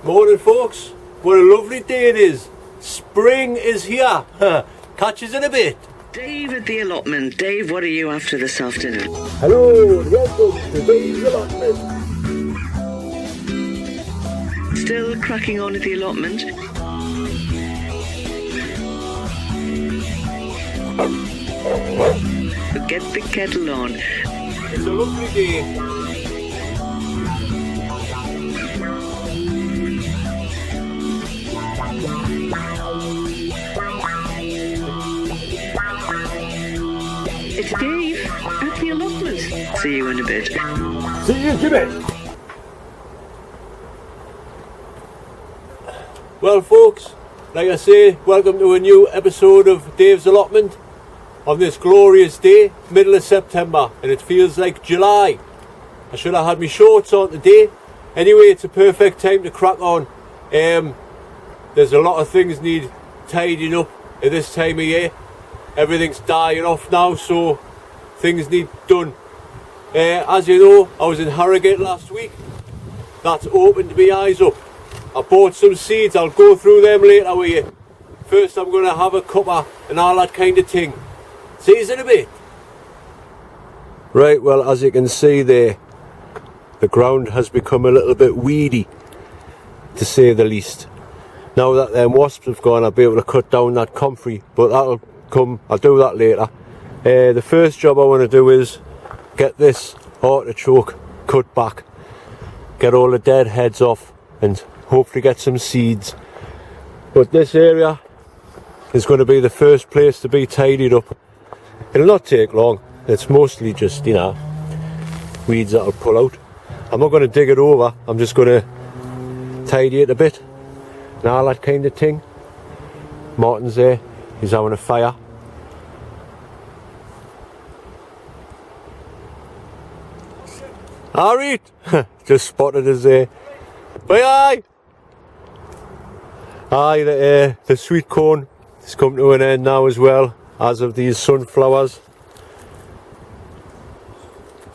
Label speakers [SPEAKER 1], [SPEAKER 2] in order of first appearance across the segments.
[SPEAKER 1] Morning folks, what a lovely day it is. Spring is here. Catch us in a bit.
[SPEAKER 2] Dave at the allotment. Dave, what are you after this afternoon?
[SPEAKER 1] Hello, welcome to Dave's Allotment.
[SPEAKER 2] Still cracking on at the allotment? Get the kettle on.
[SPEAKER 1] It's a lovely day.
[SPEAKER 2] It's Dave at the allotment. See you in a bit.
[SPEAKER 1] See you, Jimmy. Well folks, like I say, welcome to a new episode of Dave's Allotment on this glorious day, middle of September, and it feels like July. I should have had my shorts on today. Anyway, it's a perfect time to crack on. There's a lot of things need tidying up at this time of year. Everything's dying off now, so things need done. As you know, I was in Harrogate last week. That's opened my eyes up. I bought some seeds. I'll go through them later with you. First I'm going to have a cuppa and all that kind of thing. See you in a bit. Right, well, as you can see there, the ground has become a little bit weedy, to say the least. Now that them wasps have gone, I'll be able to cut down that comfrey, but that'll come, I'll do that later. The first job I want to do is get this artichoke cut back, get all the dead heads off, and hopefully get some seeds. But this area is going to be the first place to be tidied up. It'll not take long. It's mostly just, you know, weeds that I'll pull out. I'm not going to dig it over, I'm just going to tidy it a bit and all that kind of thing. Martin's there, he's having a fire. Alright, just spotted us there. Bye. Aye, the sweet corn has come to an end now as well, as of these sunflowers.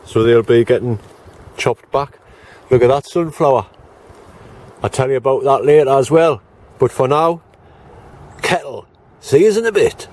[SPEAKER 1] So they'll be getting chopped back. Look at that sunflower. I'll tell you about that later as well. But for now, kettle. See you in a bit.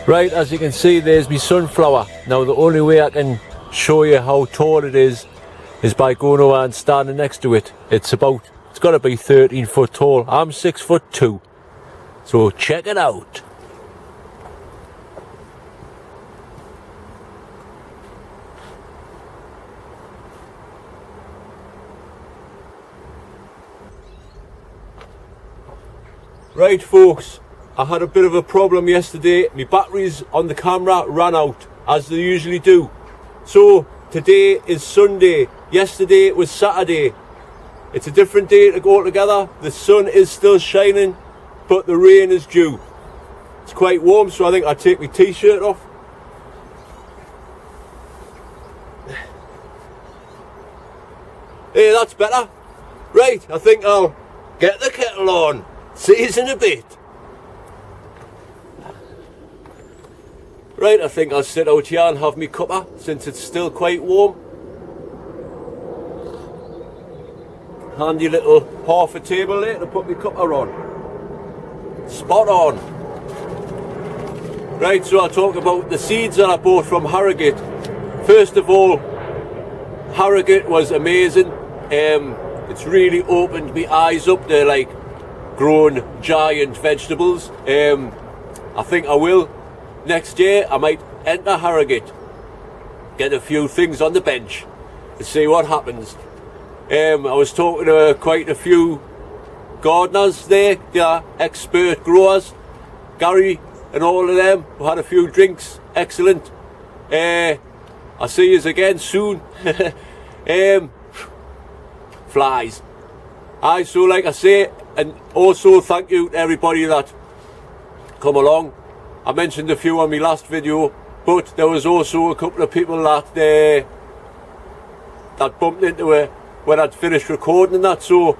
[SPEAKER 1] Right, as you can see, there's my sunflower. Now the only way I can show you how tall it is by going over and standing next to it. It's got to be 13 foot tall. I'm 6'2", so check it out. Right folks, I had a bit of a problem yesterday. My batteries on the camera ran out, as they usually do. So today is Sunday, yesterday it was Saturday. It's a different day altogether. The sun is still shining, but the rain is due. It's quite warm, so I think I'll take my t-shirt off. Hey, that's better. Right, I think I'll get the kettle on. See you in a bit. Right, I think I'll sit out here and have me cuppa, since it's still quite warm. Handy little half a table there to put my cuppa on. Spot on. Right, so I'll talk about the seeds that I bought from Harrogate. First of all, Harrogate was amazing. It's really opened my eyes up. They're like grown giant vegetables. I think I will. Next year I might enter Harrogate, get a few things on the bench and see what happens. I was talking to quite a few gardeners there, they're expert growers, Gary and all of them, who had a few drinks. Excellent. I'll see you again soon. Flies. So like I say, and also thank you to everybody that come along. I mentioned a few on my last video, but there was also a couple of people that that bumped into it when I'd finished recording and that. So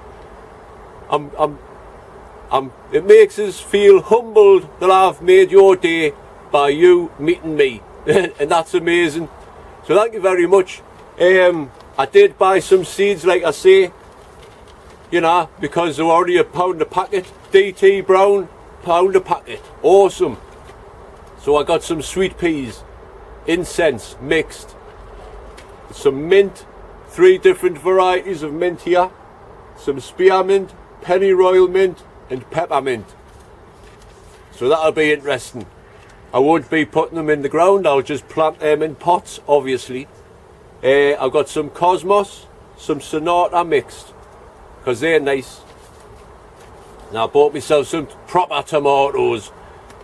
[SPEAKER 1] it makes us feel humbled that I've made your day by you meeting me, and that's amazing. So thank you very much. I did buy some seeds, like I say, you know, because they're already £1 a packet. DT Brown, £1 a packet. Awesome. So I got some sweet peas, incense mixed, some mint, 3 different varieties of mint here, some spearmint, pennyroyal mint and peppermint. So that'll be interesting. I won't be putting them in the ground, I'll just plant them in pots, obviously. I've got some cosmos, some sonata mixed, because they're nice. Now I bought myself some proper tomatoes,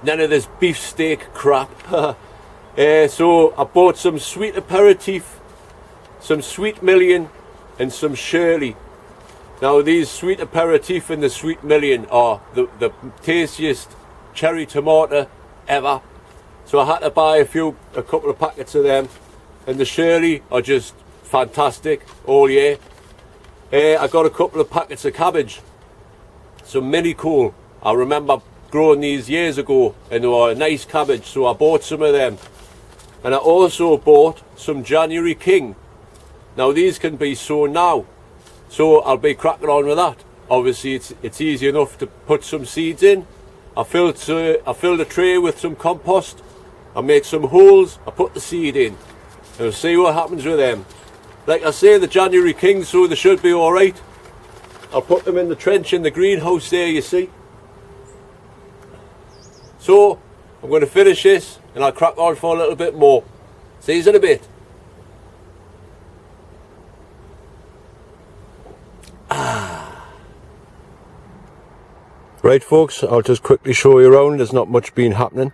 [SPEAKER 1] none of this beefsteak crap. So I bought some sweet aperitif, some sweet million and some Shirley. Now these sweet aperitif and the sweet million are the tastiest cherry tomato ever. So I had to buy a couple of packets of them, and the Shirley are just fantastic all year. I got a couple of packets of cabbage, some mini cool. I remember growing these years ago and they were a nice cabbage, so I bought some of them. And I also bought some January King. Now these can be sown now, so I'll be cracking on with that. Obviously it's easy enough to put some seeds in. I filled a tray with some compost, I make some holes, I put the seed in, and we'll see what happens with them. Like I say, the January Kings, so they should be alright. I'll put them in the trench in the greenhouse there, you see. So I'm going to finish this and I'll crack on for a little bit more. See you in a bit. Right folks, I'll just quickly show you around. There's not much been happening.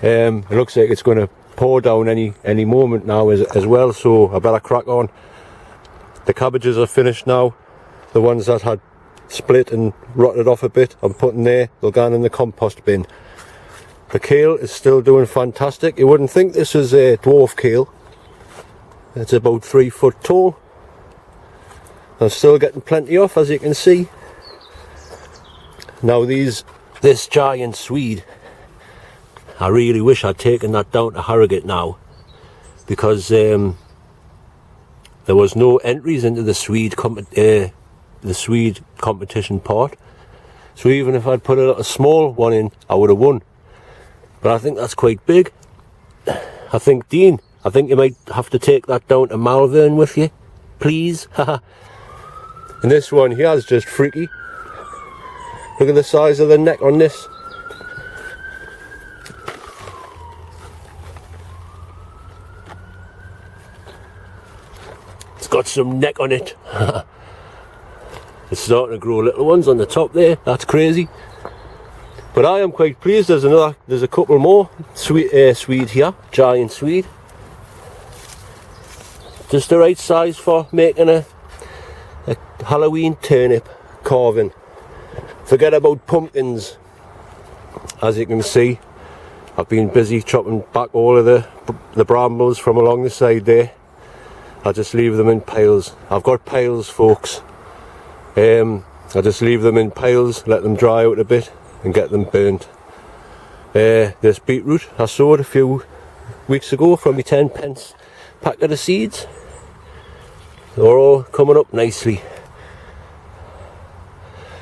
[SPEAKER 1] It looks like it's going to pour down any moment now as well, so I better crack on. The cabbages are finished now. The ones that had split and rotted off a bit, I'm putting there. They'll go in the compost bin. The kale is still doing fantastic. You wouldn't think this is a dwarf kale. It's about 3 foot tall. I'm still getting plenty off, as you can see. Now this giant Swede, I really wish I'd taken that down to Harrogate now, because there was no entries into the Swede competition part. So even if I'd put a small one in, I would have won. But I think that's quite big. I think, Dean, I think you might have to take that down to Malvern with you, please. And this one here is just freaky. Look at the size of the neck on this. It's got some neck on it. It's starting to grow little ones on the top there. That's crazy. But I am quite pleased. There's a couple more Swede here, giant Swede. Just the right size for making a Halloween turnip carving. Forget about pumpkins. As you can see, I've been busy chopping back all of the brambles from along the side there. I just leave them in piles. I've got piles, folks. I just leave them in piles, let them dry out a bit and get them burnt. This beetroot I sowed a few weeks ago from my 10p packet of seeds. They're all coming up nicely.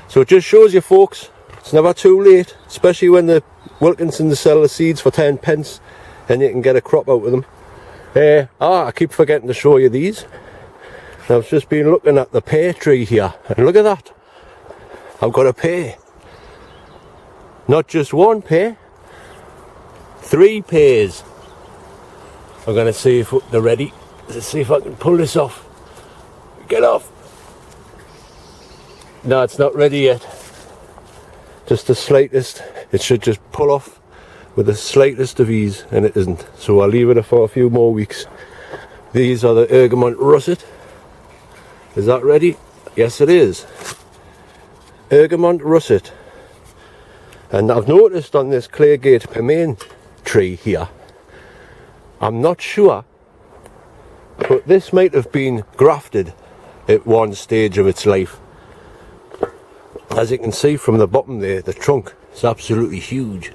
[SPEAKER 1] So it just shows you, folks, it's never too late, especially when the Wilkinsons sell the seeds for 10p and you can get a crop out of them. I keep forgetting to show you these. I've just been looking at the pear tree here, and look at that. I've got a pear. Not just one pear, 3 pears. I'm going to see if they're ready. Let's see if I can pull this off. Get off. No, it's not ready yet. Just the slightest. It should just pull off with the slightest of ease, and it isn't. So I'll leave it for a few more weeks. These are the Ergamont russet. Is that ready? Yes, it is. Ergamont russet. And I've noticed on this Claygate Pearmain tree here, I'm not sure, but this might have been grafted at one stage of its life. As you can see from the bottom there, the trunk is absolutely huge.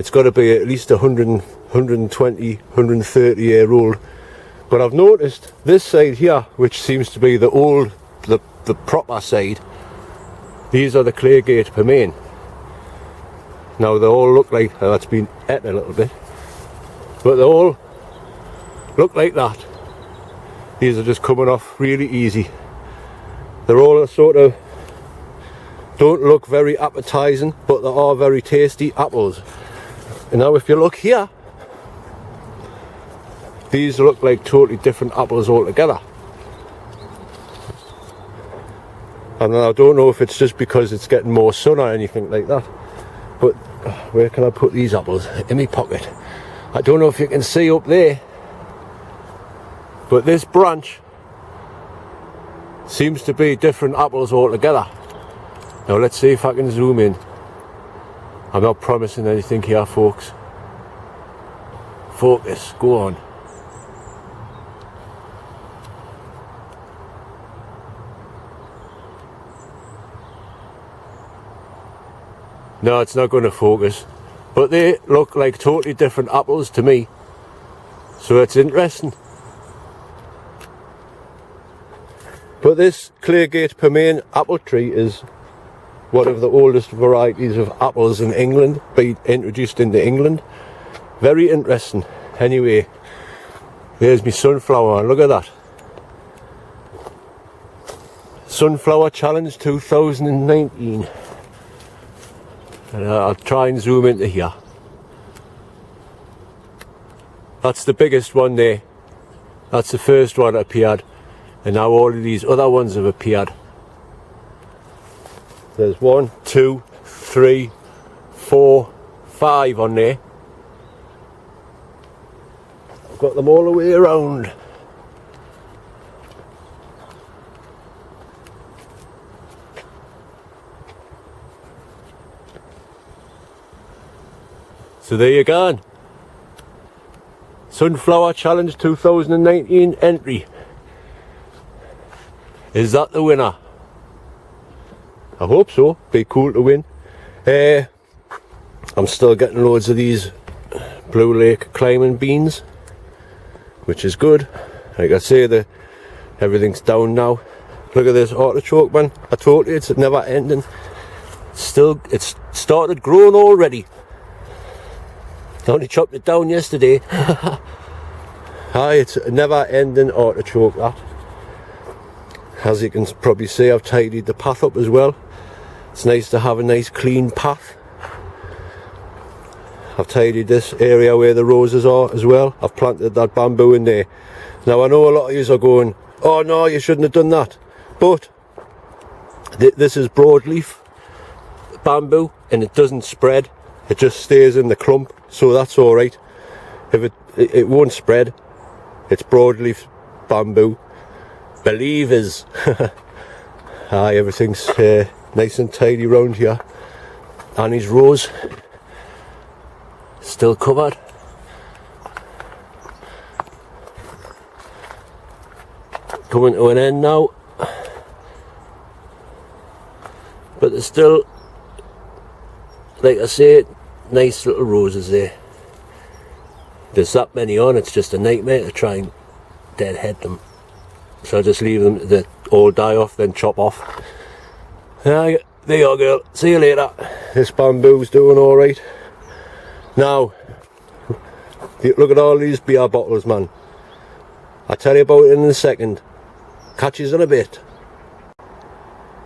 [SPEAKER 1] It's got to be at least 100, 120, 130 year old. But I've noticed this side here, which seems to be the old, the proper side, these are the Claygate Pearmain. Now they all look like, that's been et a little bit, but they all look like that. These are just coming off really easy. They're all sort of, don't look very appetizing, but they are very tasty apples. And now if you look here, these look like totally different apples altogether. And I don't know if it's just because it's getting more sun or anything like that. But where can I put these apples? In my pocket. I don't know if you can see up there, but this branch seems to be different apples altogether. Now let's see if I can zoom in. I'm not promising anything here, folks. Focus, go on. No, it's not going to focus. But they look like totally different apples to me. So it's interesting. But this Claygate Pearmain apple tree is one of the oldest varieties of apples in England, being introduced into England. Very interesting. Anyway, there's my sunflower, and look at that. Sunflower Challenge 2019. And I'll try and zoom into here. That's the biggest one there. That's the first one that appeared. And now all of these other ones have appeared. There's 1, 2, 3, 4, 5 on there. I've got them all the way around. So there you go. Sunflower Challenge 2019 entry. Is that the winner? I hope so. Be cool to win. I'm still getting loads of these Blue Lake climbing beans, which is good. Like I say, everything's down now. Look at this artichoke, man. I told you it's never ending. It's started growing already. I only chopped it down yesterday. Aye, it's a never ending artichoke, that. As you can probably see, I've tidied the path up as well. It's nice to have a nice clean path. I've tidied this area where the roses are as well. I've planted that bamboo in there. Now I know a lot of you are going, oh no, you shouldn't have done that. But this is broadleaf bamboo and it doesn't spread. It just stays in the clump, so that's alright. If it won't spread. It's broadleaf bamboo. Believers. Aye, everything's nice and tidy round here. Annie's rose still covered. Coming to an end now, but there's still, like I say, nice little roses there. There's that many on, it's just a nightmare to try and deadhead them. So I just leave them, they all die off, then chop off. There you are, girl. See you later. This bamboo's doing alright. Now, look at all these beer bottles, man. I'll tell you about it in a second. Catch you in a bit.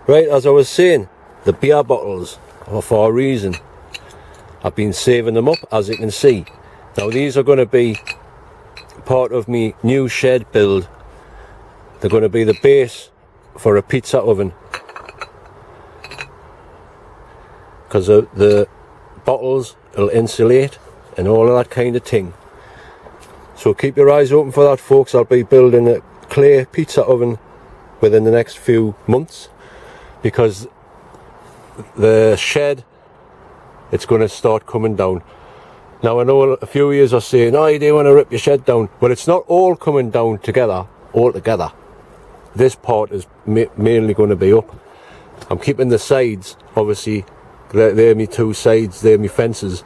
[SPEAKER 1] Right, as I was saying, the beer bottles are for a reason. I've been saving them up, as you can see. Now these are going to be part of my new shed build. They're going to be the base for a pizza oven. Because the bottles will insulate and all of that kind of thing. So keep your eyes open for that, folks. I'll be building a clay pizza oven within the next few months. Because the shed, it's going to start coming down. Now I know a few of you are saying, oh, you don't want to rip your shed down. But it's not all coming down together, all together. This part is mainly going to be up. I'm keeping the sides, obviously, they're my two sides, they're my fences.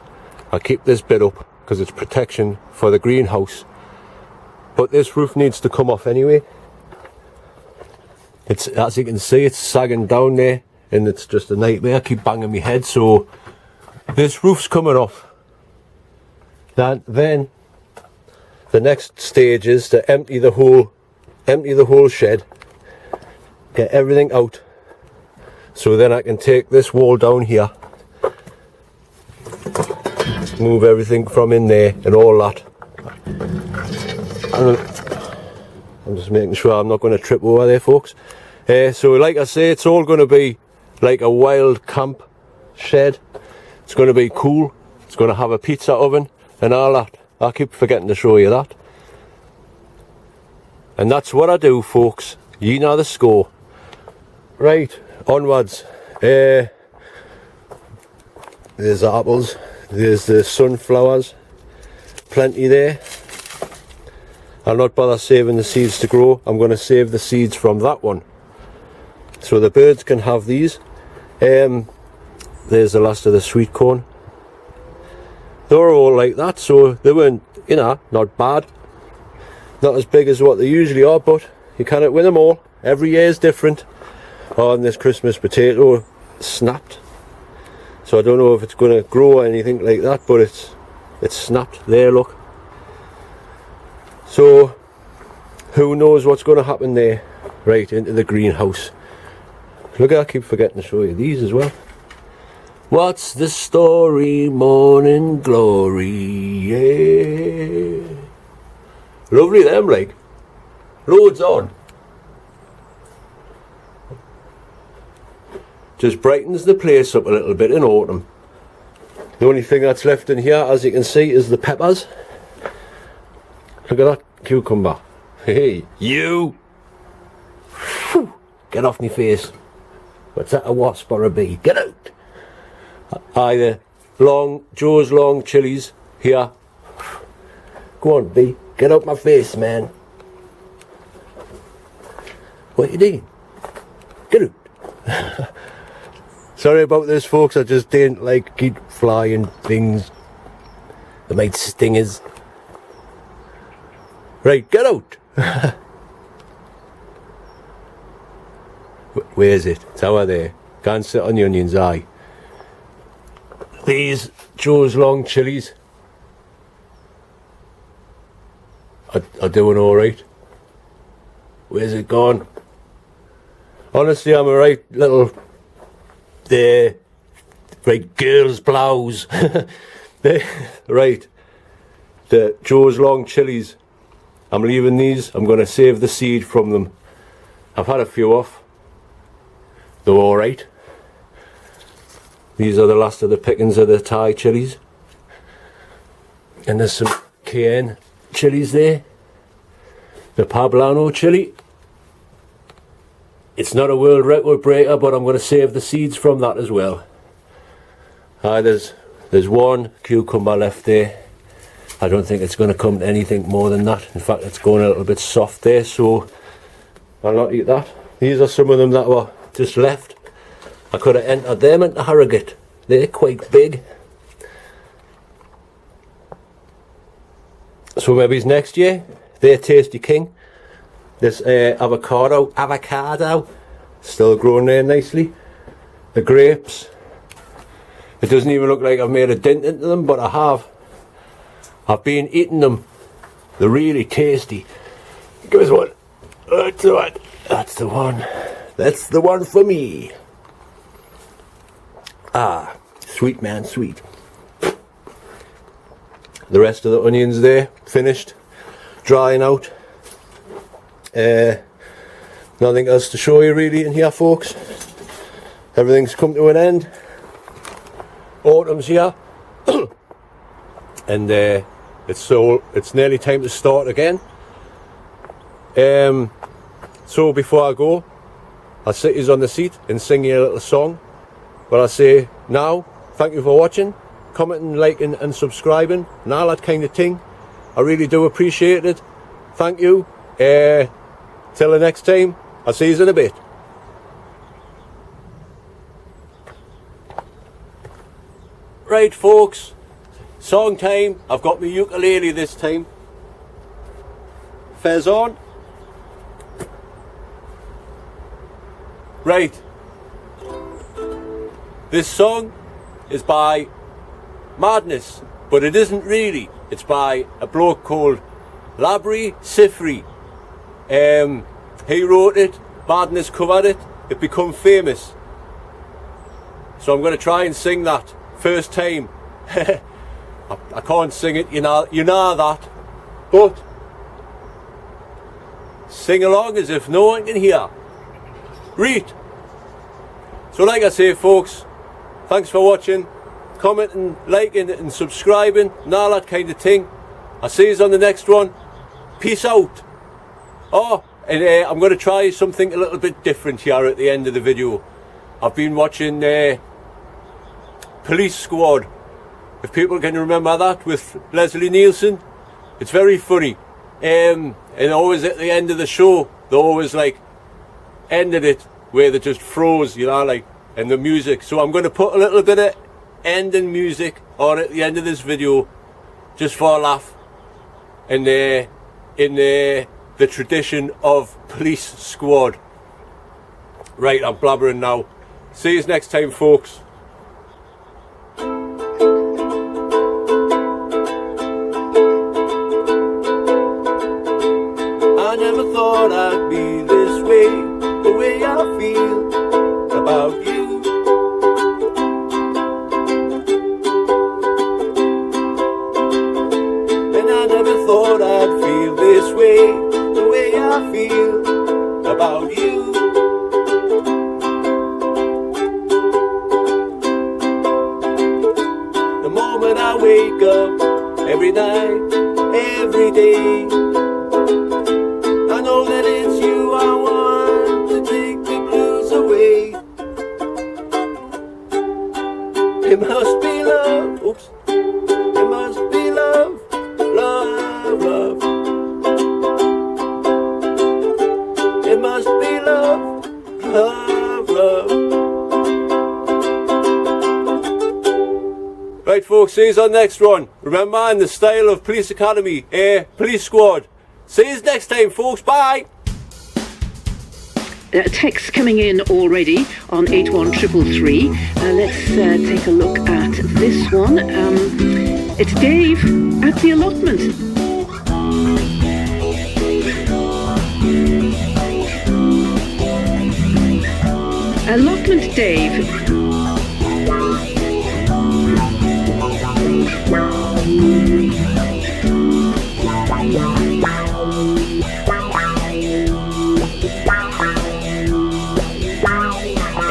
[SPEAKER 1] I'll keep this bit up because it's protection for the greenhouse. But this roof needs to come off anyway. It's, as you can see, it's sagging down there and it's just a nightmare. I keep banging my head, so this roof's coming off. Then the next stage is to empty the whole shed, get everything out, so then I can take this wall down here, move everything from in there and all that. I'm just making sure I'm not going to trip over there, folks. So like I say, it's all going to be like a wild camp shed. It's going to be cool. It's going to have a pizza oven and all that. I keep forgetting to show you that. And that's what I do, folks. You know the score. Right, onwards. There's the apples. There's the sunflowers. Plenty there. I'll not bother saving the seeds to grow. I'm going to save the seeds from that one, so the birds can have these. There's the last of the sweet corn. They were all like that, so they weren't, you know, not bad. Not as big as what they usually are, but you can't win them all. Every year is different. Oh, and this Christmas potato snapped. So I don't know if it's going to grow or anything like that, but it's snapped. There, look. So who knows what's going to happen there. Right into the greenhouse. Look, I keep forgetting to show you these as well. What's the story? Morning glory, yeah. Lovely them, like. Loads on. Just brightens the place up a little bit in autumn. The only thing that's left in here, as you can see, is the peppers. Look at that cucumber. Hey, you! Whew. Get off me face. What's that, a wasp or a bee? Get out! Either Joe's long chilies here. Go on, bee. Get out my face, man. What you doing? Get out. Sorry about this, folks. I just didn't like keep flying things. They might sting us. Right, get out. Where is it? It's over there. Can't sit on the onion's eye. These Joe's long chilies are doing alright. Where's it gone? Honestly, I'm a right little right girl's blouse. Right, the Joe's long chilies, I'm leaving these. I'm going to save the seed from them. I've had a few off. They're alright. These are the last of the pickings of the Thai chilies. And there's some cayenne chilies there. The poblano chili. It's not a world record breaker, but I'm going to save the seeds from that as well. There's one cucumber left there. I don't think it's going to come to anything more than that. In fact, it's going a little bit soft there, so I'll not eat that. These are some of them that were just left. I could have entered them into Harrogate. They're quite big. So maybe it's next year. They're Tasty King. This avocado, still growing there nicely. The grapes. It doesn't even look like I've made a dent into them, but I have. I've been eating them. They're really tasty. Give us one. That's the one. That's the one. That's the one for me. Ah, sweet man, sweet. The rest of the onions there, finished, drying out. Nothing else to show you really in here, folks. Everything's come to an end. Autumn's here. And it's nearly time to start again. So before I go, I'll sit you on the seat and sing you a little song. But I say now, thank you for watching, commenting, liking and subscribing and all that kind of thing. I really do appreciate it. Thank you. Till the next time, I'll see you in a bit. Right, folks, song time. I've got my ukulele this time. Fez on. Right. This song is by Madness, but it isn't really. It's by a bloke called Labri Sifri. He wrote it, Madness covered it, it become famous. So I'm going to try and sing that first time. I can't sing it, you know that, but sing along as if no one can hear. Read. So like I say, folks, thanks for watching, commenting, liking and subscribing and all that kind of thing. I'll see you on the next one. Peace out. Oh, and I'm going to try something a little bit different here at the end of the video. I've been watching Police Squad, if people can remember that, with Leslie Nielsen. It's very funny. And always at the end of the show, they always like ended it where they just froze, you know, like, and the music. So I'm going to put a little bit of ending music on at the end of this video, just for a laugh. And in the tradition of Police Squad. Right, I'm blabbering now. See you next time, folks. I never thought I'd be this way, the way I feel about you. thought I'd feel this way, the way I feel about you. The moment I wake up, every night, every day, I know that it's you I want to take the blues away. It must be love, oops, it must be love, love, love. It must be love, love, love. Right folks, see you on the next one. Remember, in the style of Police Academy, Police Squad. See you next time folks, bye!
[SPEAKER 2] Text coming in already on 81333. Let's take a look at this one. It's Dave at the allotment. Allotment Dave.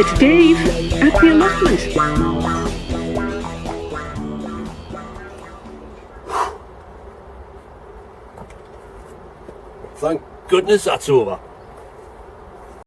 [SPEAKER 2] It's Dave at the allotment.
[SPEAKER 1] Thank goodness that's over.